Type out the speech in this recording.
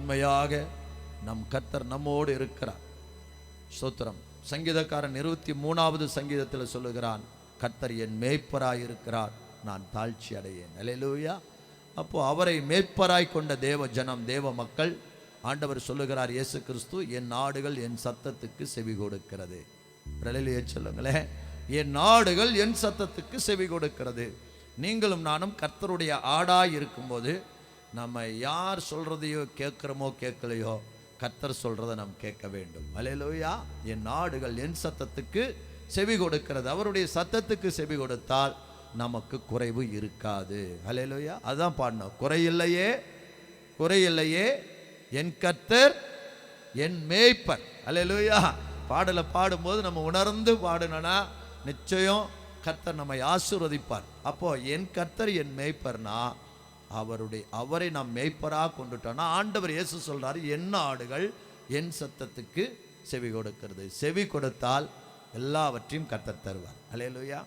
உண்மையாக நம் கர்த்தர் நம்மோடு இருக்கிறார். ஸ்தோத்திரம். சங்கீதக்காரன் 23வது சங்கீதத்தில் சொல்லுகிறான், கர்த்தர் என் மேய்ப்பராய் இருக்கிறார், நான் தாழ்ச்சி அடையேன். அல்லேலூயா. அப்போ அவரை மேய்ப்பராய் கொண்ட தேவ ஜனம், தேவ மக்கள், ஆண்டவர் சொல்லுகிறார், இயேசு கிறிஸ்து, என் நாடுகள் என் சத்தத்துக்கு செவி கொடுக்கிறது. அல்லேலூயா சொல்லுங்களேன். என் நாடுகள் என் சத்தத்துக்கு செவி கொடுக்கிறது. நீங்களும் நானும் கர்த்தருடைய ஆடாய் இருக்கும்போது நம்ம யார் சொல்றதையோ கேட்குறோமோ கேட்கலையோ, கர்த்தர் சொல்றதை நாம் கேட்க வேண்டும். அல்லேலூயா. என் நாடுகள் என் சத்தத்துக்கு செவி கொடுக்கிறது. அவருடைய சத்தத்துக்கு செவி கொடுத்தால் நமக்கு குறைவு இருக்காது. அல்லேலூயா. அதான் பாடணும், குறையில்லையே குறையில்லையே என் கர்த்தர் என் மேய்ப்பர். அல்லேலூயா. பாடலை பாடும்போது நம்ம உணர்ந்து பாடணும்னா நிச்சயம் கர்த்தர் நம்மை ஆசீர்வதிப்பார். அப்போ என் கர்த்தர் என் மேய்ப்பர்னா அவரை நாம் மேய்ப்பராக கொண்டுட்டோம்னா, ஆண்டவர் இயேசு சொல்றாரு, என் ஆடுகள் என் சத்தத்துக்கு செவி கொடுக்கிறது. செவி கொடுத்தால் எல்லாவற்றையும் கர்த்தர் தருவார். அல்லேலூயா.